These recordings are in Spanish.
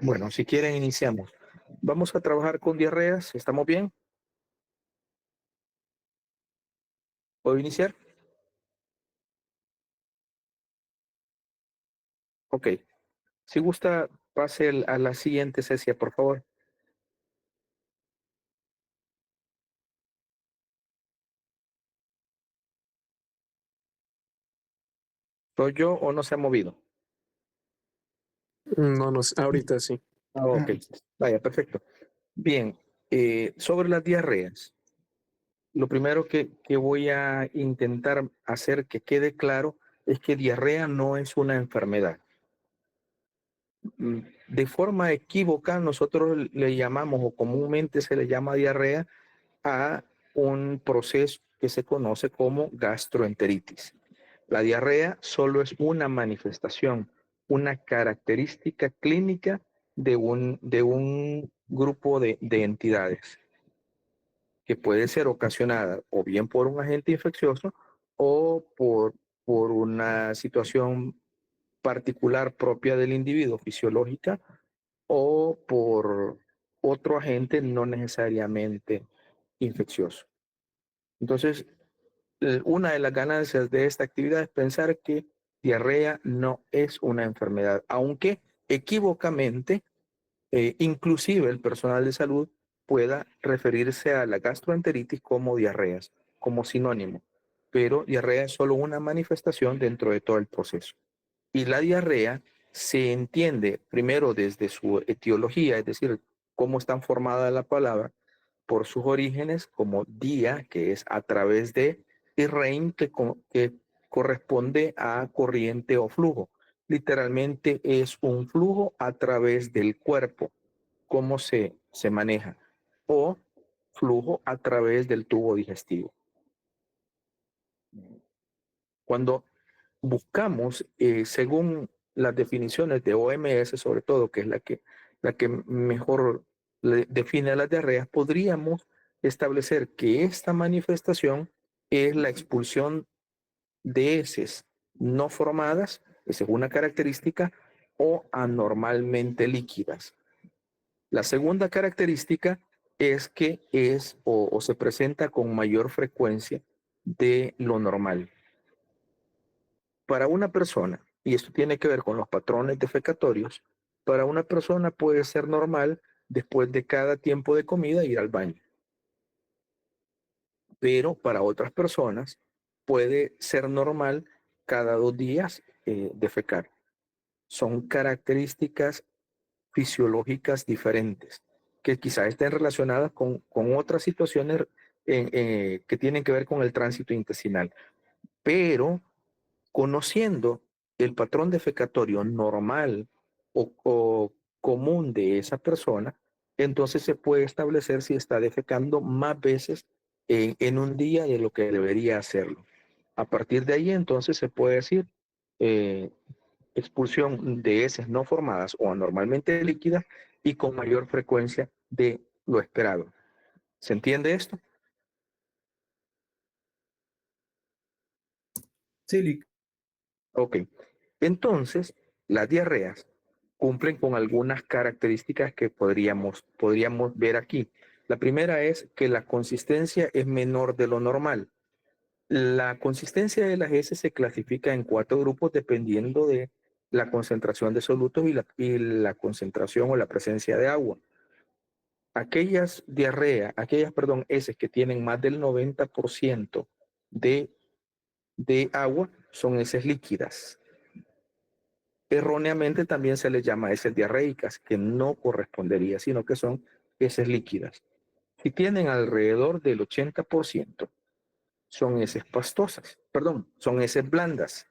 Bueno, si quieren, iniciamos. Vamos a trabajar con diarreas. ¿Estamos bien? ¿Puedo iniciar? Ok. Si gusta, pase a la siguiente sesión, por favor. ¿Soy yo o no se ha movido? No, no sé, ahorita sí. Ok. Vaya, perfecto. Bien. Sobre las diarreas, lo primero que voy a intentar hacer que quede claro es que diarrea no es una enfermedad. De forma equívoca, nosotros le llamamos, o comúnmente se le llama diarrea, a un proceso que se conoce como gastroenteritis. La diarrea solo es una manifestación, una característica clínica de un grupo de entidades que puede ser ocasionada o bien por un agente infeccioso o por una situación particular propia del individuo, fisiológica, o por otro agente no necesariamente infeccioso. Entonces, una de las ganancias de esta actividad es pensar que diarrea no es una enfermedad, aunque equívocamente, inclusive el personal de salud pueda referirse a la gastroenteritis como diarreas, como sinónimo, pero diarrea es solo una manifestación dentro de todo el proceso. Y la diarrea se entiende primero desde su etiología, es decir, cómo están formadas la palabra, por sus orígenes como dia, que es a través de, y rein, que corresponde a corriente o flujo. Literalmente es un flujo a través del cuerpo, cómo se maneja, o flujo a través del tubo digestivo. Cuando buscamos, según las definiciones de OMS, sobre todo, que es la que mejor define las diarreas, podríamos establecer que esta manifestación es la expulsión de heces no formadas, esa es una característica, o anormalmente líquidas. La segunda característica es que es o se presenta con mayor frecuencia de lo normal. Para una persona, y esto tiene que ver con los patrones defecatorios, para una persona puede ser normal después de cada tiempo de comida ir al baño, pero para otras personas puede ser normal cada 2 días defecar. Son características fisiológicas diferentes que quizás estén relacionadas con otras situaciones que tienen que ver con el tránsito intestinal, pero conociendo el patrón defecatorio normal o común de esa persona, entonces se puede establecer si está defecando más veces en un día de lo que debería hacerlo. A partir de ahí, entonces se puede decir eh, expulsión de heces no formadas o anormalmente líquidas y con mayor frecuencia de lo esperado. ¿Se entiende esto? Sí, Lick. Ok. Entonces, las diarreas cumplen con algunas características que podríamos ver aquí. La primera es que la consistencia es menor de lo normal. La consistencia de las heces se clasifica en 4 grupos dependiendo de la concentración de solutos y la concentración o la presencia de agua. Aquellas heces que tienen más del 90% de, de agua son heces líquidas. Erróneamente también se les llama heces diarreicas, que no correspondería, sino que son heces líquidas. Si tienen alrededor del 80%, son heces pastosas, son heces blandas.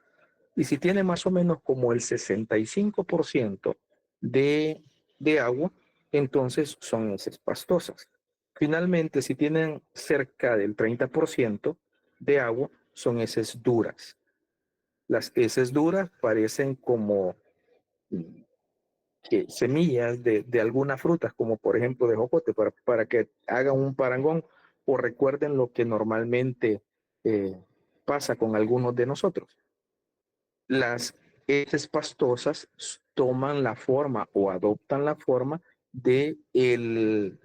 Y si tiene más o menos como el 65% de agua, entonces son heces pastosas. Finalmente, si tienen cerca del 30% de agua, son heces duras. Las heces duras parecen como semillas de algunas frutas, como por ejemplo de jocote, para que hagan un parangón o recuerden lo que normalmente eh, pasa con algunos de nosotros. Las heces pastosas toman la forma o adoptan la forma de el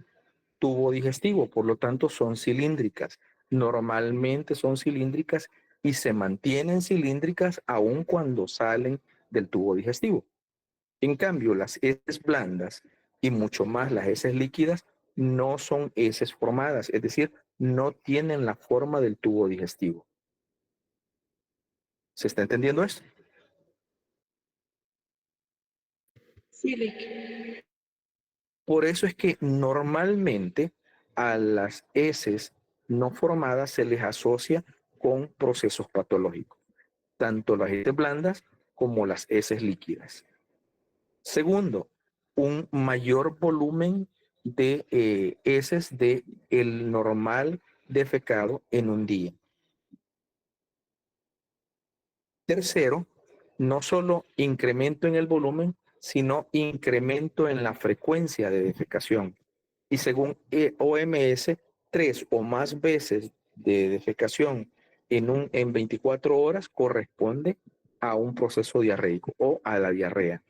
tubo digestivo, por lo tanto son cilíndricas. Normalmente son cilíndricas y se mantienen cilíndricas aun cuando salen del tubo digestivo. En cambio, las heces blandas y mucho más las heces líquidas no son heces formadas, es decir, no tienen la forma del tubo digestivo. ¿Se está entendiendo esto? Sí, Rick. Por eso es que normalmente a las heces no formadas se les asocia con procesos patológicos, tanto las heces blandas como las heces líquidas. Segundo, un mayor volumen de heces de el normal defecado en un día. Tercero, no solo incremento en el volumen, sino incremento en la frecuencia de defecación. Y según OMS, 3 o más veces de defecación en 24 horas corresponde a un proceso diarreico o a la diarrea.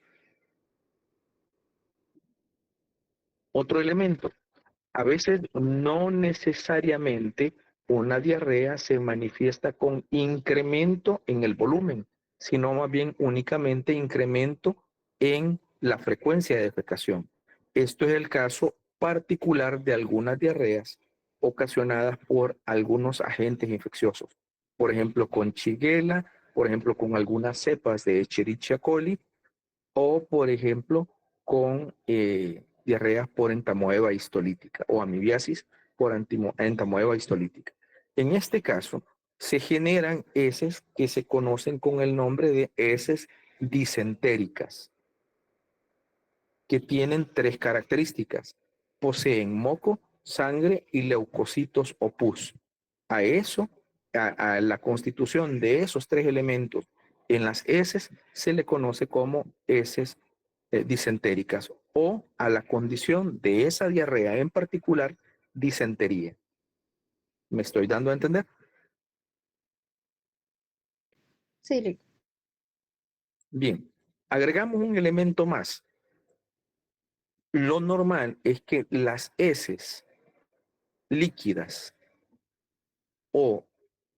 Otro elemento, a veces no necesariamente una diarrea se manifiesta con incremento en el volumen, sino más bien únicamente incremento en la frecuencia de defecación. Esto es el caso particular de algunas diarreas ocasionadas por algunos agentes infecciosos, por ejemplo con Shigella, por ejemplo con algunas cepas de Escherichia coli o por ejemplo con diarreas por entamoeba histolítica o amibiasis por entamoeba histolítica. En este caso, se generan heces que se conocen con el nombre de heces disentéricas, que tienen 3 características. Poseen moco, sangre y leucocitos o pus. A eso, a la constitución de esos 3 elementos en las heces se le conoce como heces disentéricas o a la condición de esa diarrea en particular, disentería. ¿Me estoy dando a entender? Sí, Rick. Bien, agregamos un elemento más. Lo normal es que las heces líquidas o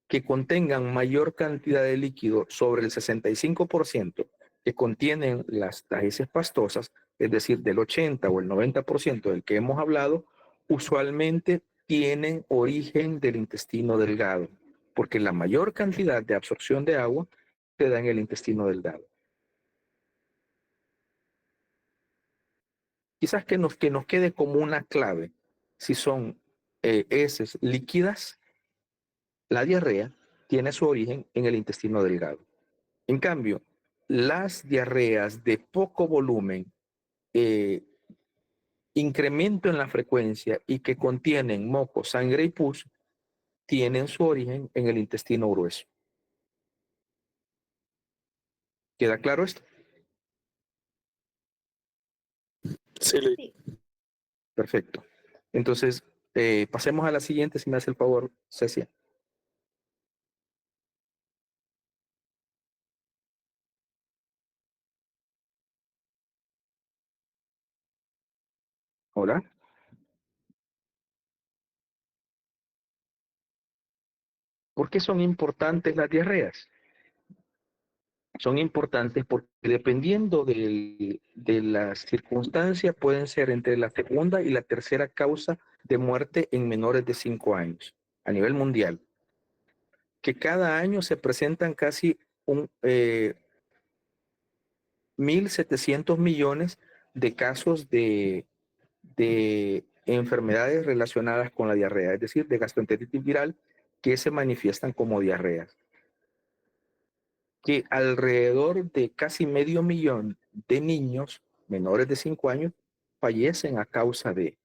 que contengan mayor cantidad de líquido sobre el 65% que contienen las heces pastosas, es decir, del 80 o el 90% del que hemos hablado, usualmente tienen origen del intestino delgado, porque la mayor cantidad de absorción de agua se da en el intestino delgado. Quizás que nos quede como una clave, si son heces líquidas, la diarrea tiene su origen en el intestino delgado. En cambio, las diarreas de poco volumen, eh, incremento en la frecuencia y que contienen moco, sangre y pus, tienen su origen en el intestino grueso. ¿Queda claro esto? Sí. Perfecto. Entonces, pasemos a la siguiente, si me hace el favor, Cecia. Hola. ¿Por qué son importantes las diarreas? Son importantes porque dependiendo de las circunstancias pueden ser entre la segunda y la tercera causa de muerte en menores de 5 años a nivel mundial, que cada año se presentan casi 1.700 millones de casos de enfermedades relacionadas con la diarrea, es decir, de gastroenteritis viral que se manifiestan como diarreas. Que alrededor de casi medio millón de niños menores de 5 años fallecen a causa de,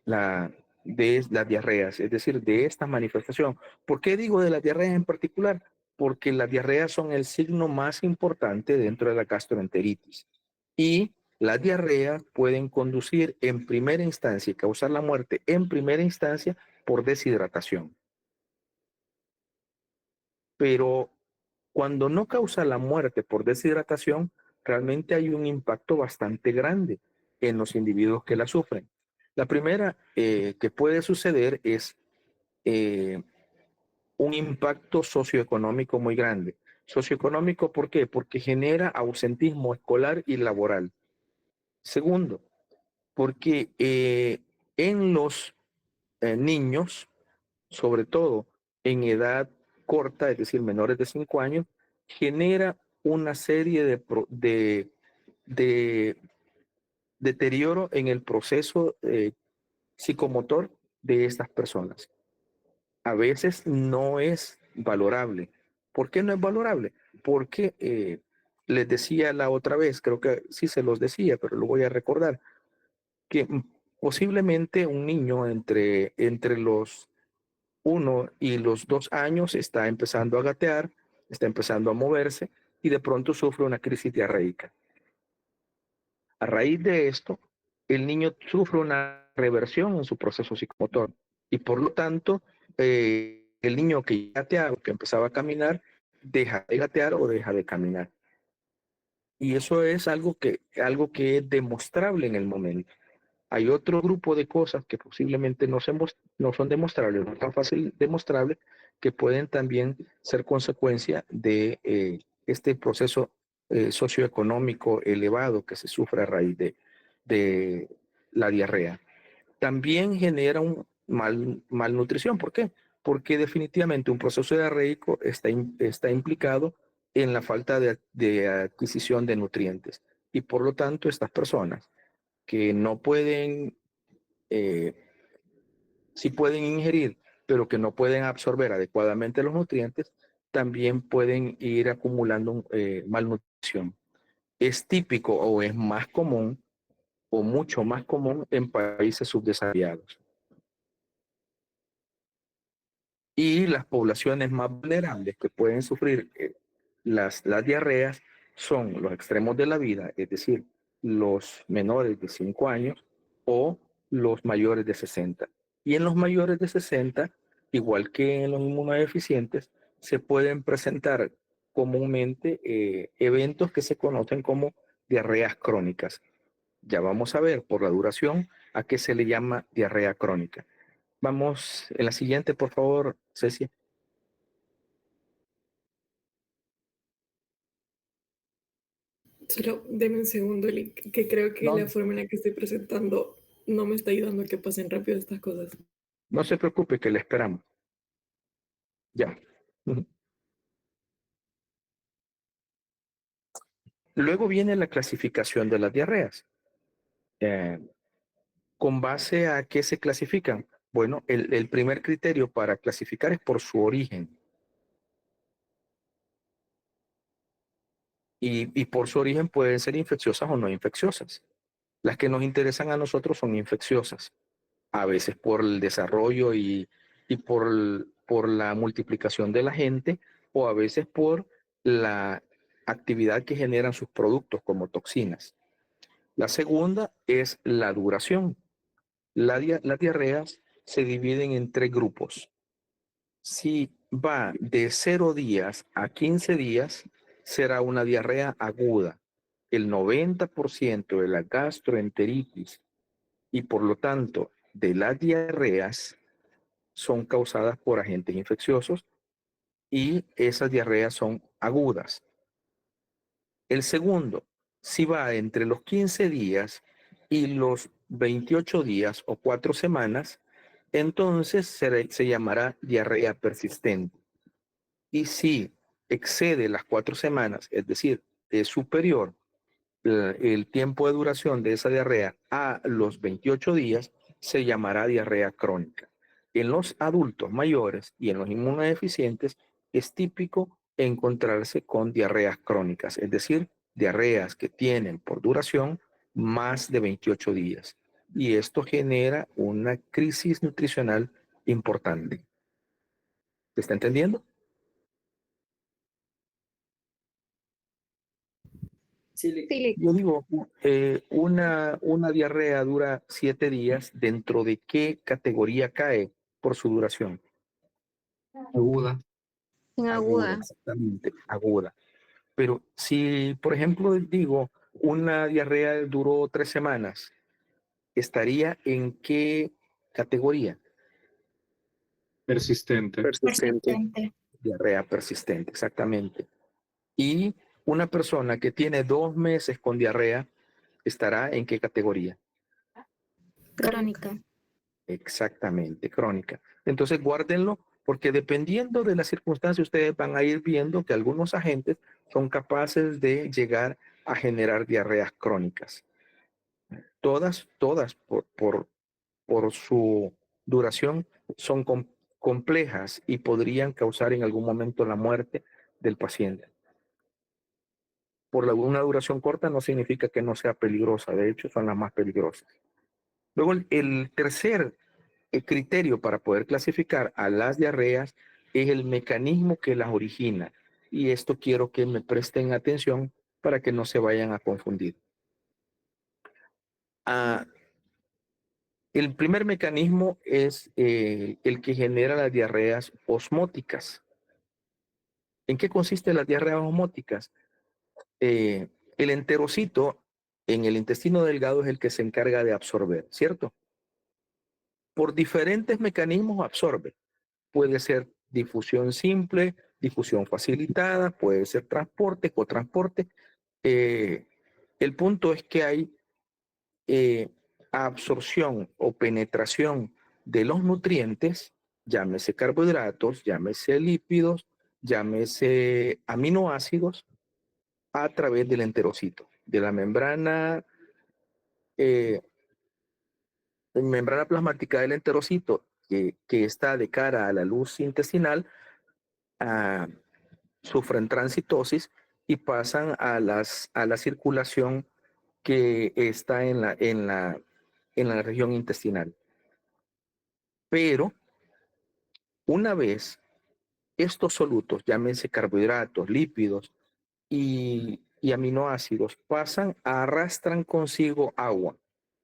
la, de las diarreas, es decir, de esta manifestación. ¿Por qué digo de las diarreas en particular? Porque las diarreas son el signo más importante dentro de la gastroenteritis. Y las diarreas pueden conducir en primera instancia y causar la muerte en primera instancia por deshidratación. Pero cuando no causa la muerte por deshidratación, realmente hay un impacto bastante grande en los individuos que la sufren. La primera que puede suceder es un impacto socioeconómico muy grande. Socioeconómico, ¿por qué? Porque genera ausentismo escolar y laboral. Segundo, porque en los niños, sobre todo en edad corta, es decir, menores de 5 años, genera una serie de deterioro en el proceso psicomotor de estas personas. A veces no es valorable. ¿Por qué no es valorable? Porque les decía la otra vez, creo que sí se los decía, pero lo voy a recordar, que posiblemente un niño entre los 1 y los 2 años está empezando a gatear, está empezando a moverse y de pronto sufre una crisis diarreica. A raíz de esto, el niño sufre una reversión en su proceso psicomotor y por lo tanto, el niño que gateaba, que empezaba a caminar, deja de gatear o deja de caminar. Y eso es algo que es demostrable en el momento. Hay otro grupo de cosas que posiblemente no son demostrables, no tan fácil demostrables, que pueden también ser consecuencia de este proceso socioeconómico elevado que se sufre a raíz de la diarrea. También genera un malnutrición. ¿Por qué? Porque definitivamente un proceso diarreico está implicado en la falta de adquisición de nutrientes. Y por lo tanto, estas personas que no pueden, eh, sí pueden ingerir, pero que no pueden absorber adecuadamente los nutrientes, también pueden ir acumulando malnutrición. Es típico o es más común o mucho más común en países subdesarrollados. Y las poblaciones más vulnerables que pueden sufrir las diarreas son los extremos de la vida, es decir, los menores de 5 años o los mayores de 60. Y en los mayores de 60, igual que en los inmunodeficientes, se pueden presentar comúnmente eventos que se conocen como diarreas crónicas. Ya vamos a ver por la duración a qué se le llama diarrea crónica. Vamos en la siguiente, por favor, Ceci. Solo deme un segundo, Lick, que creo que No, la forma en la que estoy presentando no me está ayudando a que pasen rápido estas cosas. no se preocupe, que le esperamos. Ya. Luego viene la clasificación de las diarreas. Eh, ¿Con base a qué se clasifican? Bueno, el primer criterio para clasificar es por su origen. Y por su origen pueden ser infecciosas o no infecciosas. Las que nos interesan a nosotros son infecciosas, a veces por el desarrollo y por la multiplicación de la gente, o a veces por la actividad que generan sus productos como toxinas. La segunda es la duración. Las diarreas se dividen en 3 grupos. Si va de 0 días a 15 días, será una diarrea aguda. El 90% de la gastroenteritis y por lo tanto de las diarreas son causadas por agentes infecciosos y esas diarreas son agudas. El segundo, si va entre los 15 días y los 28 días o 4 semanas, entonces se llamará diarrea persistente. Y si excede las 4 semanas, es decir, es superior el tiempo de duración de esa diarrea a los 28 días, se llamará diarrea crónica. En los adultos mayores y en los inmunodeficientes es típico encontrarse con diarreas crónicas, es decir, diarreas que tienen por duración más de 28 días. Y esto genera una crisis nutricional importante. ¿Se está entendiendo? Sí, Lick. Yo digo, una diarrea dura 7 días, ¿dentro de qué categoría cae por su duración? Aguda. En Aguda, aguda. exactamente, aguda. Pero si, por ejemplo, digo, una diarrea duró 3 semanas, ¿estaría en qué categoría? Persistente. Persistente. Diarrea persistente, exactamente. Y una persona que tiene 2 meses con diarrea, ¿estará en qué categoría? Crónica. Exactamente, crónica. Entonces guárdenlo porque dependiendo de las circunstancias ustedes van a ir viendo que algunos agentes son capaces de llegar a generar diarreas crónicas. Todas por su duración son complejas y podrían causar en algún momento la muerte del paciente. Una duración corta no significa que no sea peligrosa, de hecho son las más peligrosas. Luego el tercer criterio para poder clasificar a las diarreas es el mecanismo que las origina. Y esto quiero que me presten atención para que no se vayan a confundir. Ah, el primer mecanismo es el que genera las diarreas osmóticas. ¿En qué consisten las diarreas osmóticas? El enterocito en el intestino delgado es el que se encarga de absorber, ¿cierto? Por diferentes mecanismos absorbe. Puede ser difusión simple, difusión facilitada, puede ser transporte, cotransporte. El punto es que hay absorción o penetración de los nutrientes, llámese carbohidratos, llámese lípidos, llámese aminoácidos, a través del enterocito, de la membrana plasmática del enterocito, que está de cara a la luz intestinal, sufren transitosis y pasan a la circulación que está en la región intestinal. Pero una vez estos solutos, llámense carbohidratos, lípidos y aminoácidos, arrastran consigo agua.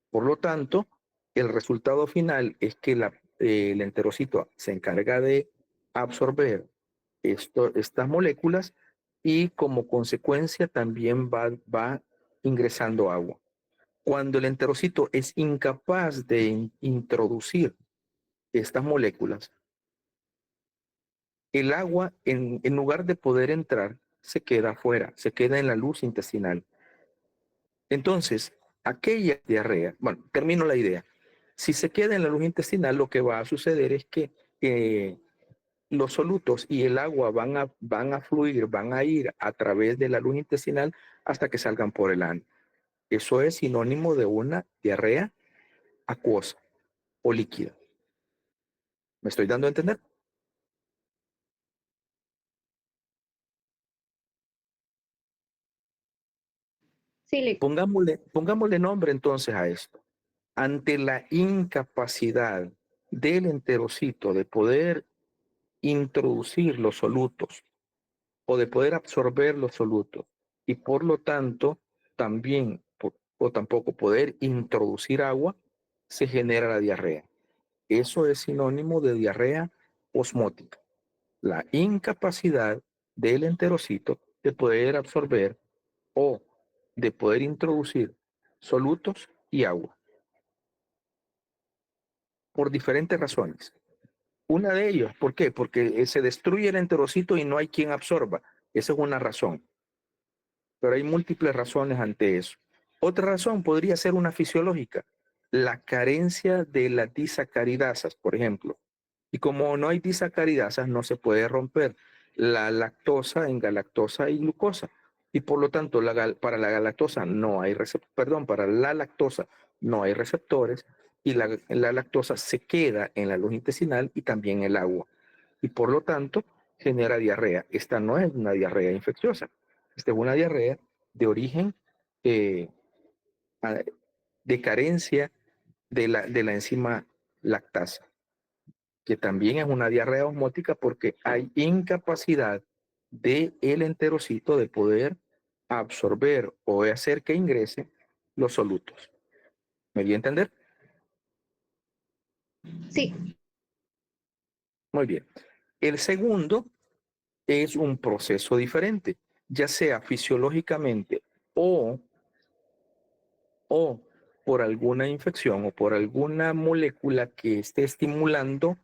Por lo tanto, el resultado final es que el enterocito se encarga de absorber estas moléculas y como consecuencia también va ingresando agua. Cuando el enterocito es incapaz de introducir estas moléculas, el agua, en lugar de poder entrar, se queda afuera, se queda en la luz intestinal. Entonces, aquella diarrea, bueno, termino la idea. Si se queda en la luz intestinal, lo que va a suceder es que los solutos y el agua van a fluir, van a ir a través de la luz intestinal hasta que salgan por el ano. Eso es sinónimo de una diarrea acuosa o líquida. ¿Me estoy dando a entender? Sí, Pongámosle nombre entonces a esto. Ante la incapacidad del enterocito de poder introducir los solutos o de poder absorber los solutos y por lo tanto también o tampoco poder introducir agua, se genera la diarrea. Eso es sinónimo de diarrea osmótica. La incapacidad del enterocito de poder absorber o de poder introducir solutos y agua por diferentes razones. Una de ellas, ¿por qué? Porque se destruye el enterocito y no hay quien absorba. Esa es una razón. Pero hay múltiples razones ante eso. Otra razón podría ser una fisiológica, la carencia de las disacaridasas, por ejemplo. Y como no hay disacaridasas, no se puede romper la lactosa en galactosa y glucosa. Y por lo tanto, para la galactosa no hay para la lactosa no hay receptores y la lactosa se queda en la luz intestinal y también el agua. Y por lo tanto, genera diarrea. Esta no es una diarrea infecciosa. Esta es una diarrea de origen eh, de carencia de la enzima lactasa, que también es una diarrea osmótica porque hay incapacidad del enterocito de poder absorber o hacer que ingrese los solutos. ¿Me dio a entender? sí. Muy bien. El segundo es un proceso diferente. ya sea fisiológicamente o por alguna infección o por alguna molécula que esté estimulando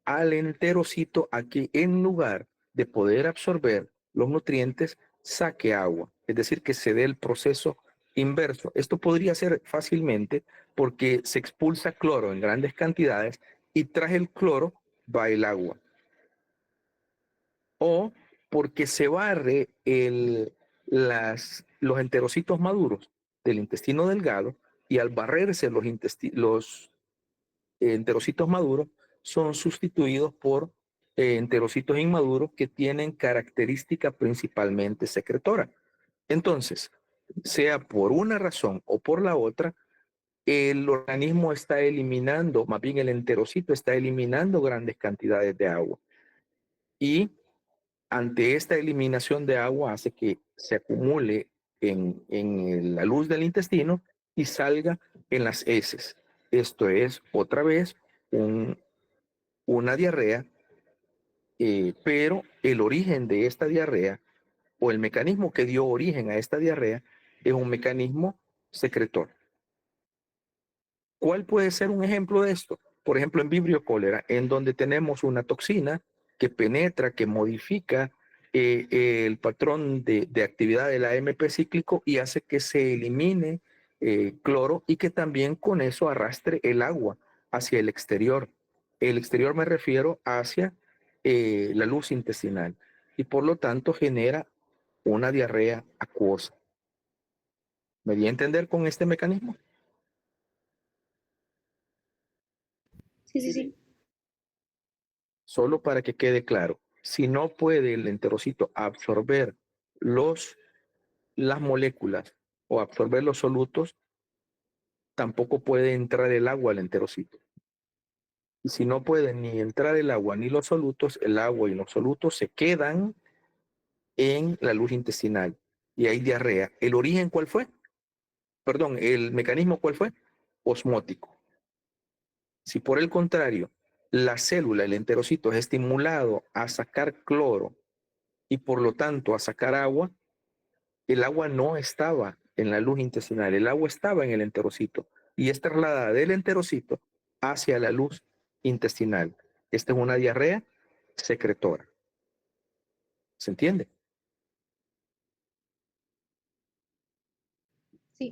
al enterocito a que en lugar de poder absorber los nutrientes, saque agua. Es decir, que se dé el proceso inverso. Esto podría ser fácilmente porque se expulsa cloro en grandes cantidades y tras el cloro va el agua. O porque se barre los enterocitos maduros del intestino delgado y al barrerse los enterocitos maduros son sustituidos por enterocitos inmaduros que tienen característica principalmente secretora. Entonces, sea por una razón o por la otra, el organismo está eliminando, más bien el enterocito está eliminando grandes cantidades de agua. Y ante esta eliminación de agua hace que se acumule en la luz del intestino y salga en las heces. Esto es otra vez una diarrea, pero el origen de esta diarrea o el mecanismo que dio origen a esta diarrea es un mecanismo secretor. ¿Cuál puede ser un ejemplo de esto? Por ejemplo, en Vibrio cólera, en donde tenemos una toxina que penetra, que modifica el patrón de actividad del AMP cíclico y hace que se elimine cloro y que también con eso arrastre el agua hacia el exterior. El exterior me refiero hacia la luz intestinal y por lo tanto genera una diarrea acuosa. ¿Me di a entender con este mecanismo? Sí, sí, sí. Solo para que quede claro, si no puede el enterocito absorber las moléculas o absorber los solutos, tampoco puede entrar el agua al enterocito. Y si no puede ni entrar el agua ni los solutos, el agua y los solutos se quedan en la luz intestinal y hay diarrea. ¿El origen cuál fue? Perdón, ¿el mecanismo cuál fue? Osmótico. Si por el contrario, la célula, el enterocito, es estimulado a sacar cloro y por lo tanto a sacar agua, el agua no estaba en la luz intestinal, el agua estaba en el enterocito y es trasladada del enterocito hacia la luz intestinal. Esta es una diarrea secretora. ¿Se entiende? Sí.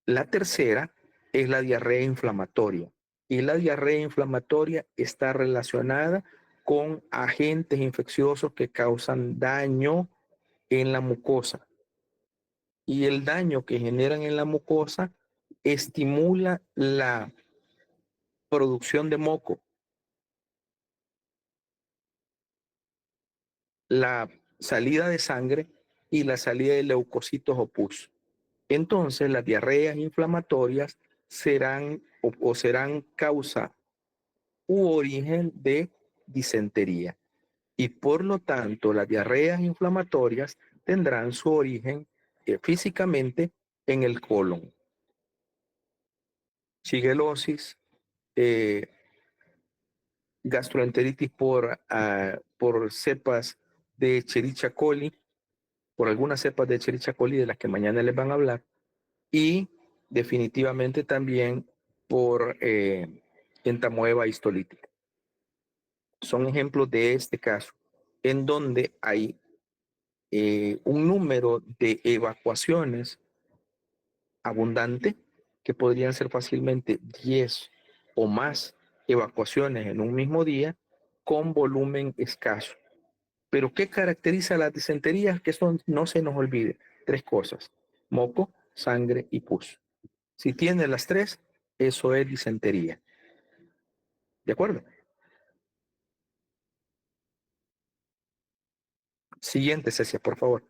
La tercera es la diarrea inflamatoria. Y la diarrea inflamatoria está relacionada con agentes infecciosos que causan daño en la mucosa. Y el daño que generan en la mucosa estimula la producción de moco, la salida de sangre y la salida de leucocitos o pus. Entonces, las diarreas inflamatorias serán o serán causa u origen de disentería. Y por lo tanto, las diarreas inflamatorias tendrán su origen físicamente en el colon. Shigellosis, eh, gastroenteritis por cepas de Escherichia coli, por algunas cepas de Escherichia coli de las que mañana les van a hablar, y definitivamente también por entamoeba histolítica. Son ejemplos de este caso, en donde hay un número de evacuaciones abundante, que podrían ser fácilmente 10 o más evacuaciones en un mismo día, con volumen escaso. Pero ¿qué caracteriza las disenterías? Que son, no se nos olvide, tres cosas: moco, sangre y pus. Si tiene las tres, eso es disentería. ¿De acuerdo? Siguiente, Cecia, por favor.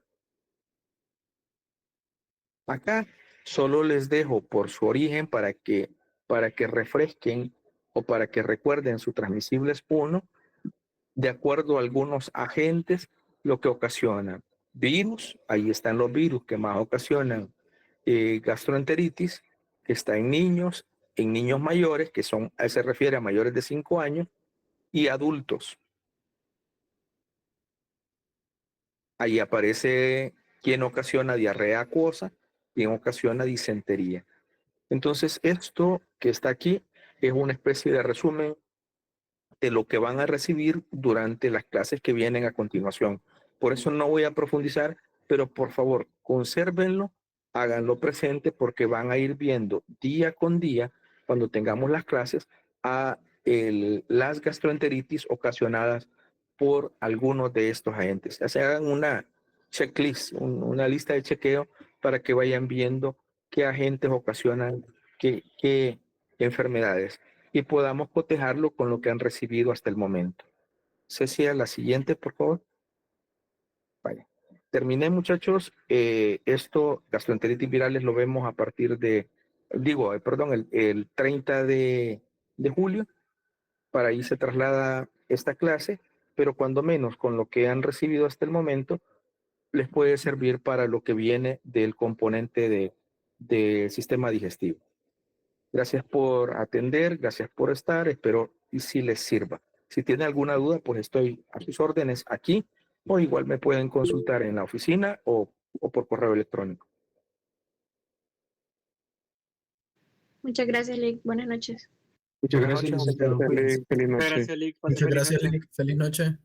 Acá solo les dejo por su origen para que refresquen o para que recuerden su transmisibles 1, de acuerdo a algunos agentes, lo que ocasiona virus. Ahí están los virus que más ocasionan gastroenteritis, que está en niños mayores, que son, se refiere a mayores de 5 años, y adultos. Ahí aparece quién ocasiona diarrea acuosa, quién ocasiona disentería. Entonces, esto que está aquí es una especie de resumen de lo que van a recibir durante las clases que vienen a continuación. Por eso no voy a profundizar, pero por favor, consérvenlo, háganlo presente porque van a ir viendo día con día, cuando tengamos las clases, las gastroenteritis ocasionadas por algunos de estos agentes. Se hagan una checklist, una lista de chequeo para que vayan viendo qué agentes ocasionan qué enfermedades y podamos cotejarlo con lo que han recibido hasta el momento. Cecilia, la siguiente, por favor. Vaya. Terminé, muchachos. Esto, gastroenteritis virales, lo vemos a partir de, el 30 de julio. Para ahí se traslada esta clase, pero cuando menos con lo que han recibido hasta el momento, les puede servir para lo que viene del componente del sistema digestivo. Gracias por atender, gracias por estar, espero y si les sirva. Si tienen alguna duda, pues estoy a sus órdenes aquí o igual me pueden consultar en la oficina o por correo electrónico. Muchas gracias, Lick. Buenas noches. Muchas gracias, licenciado. Feliz noche. Gracias, Lick. Pase Muchas feliz gracias, noche. Lick. Feliz noche.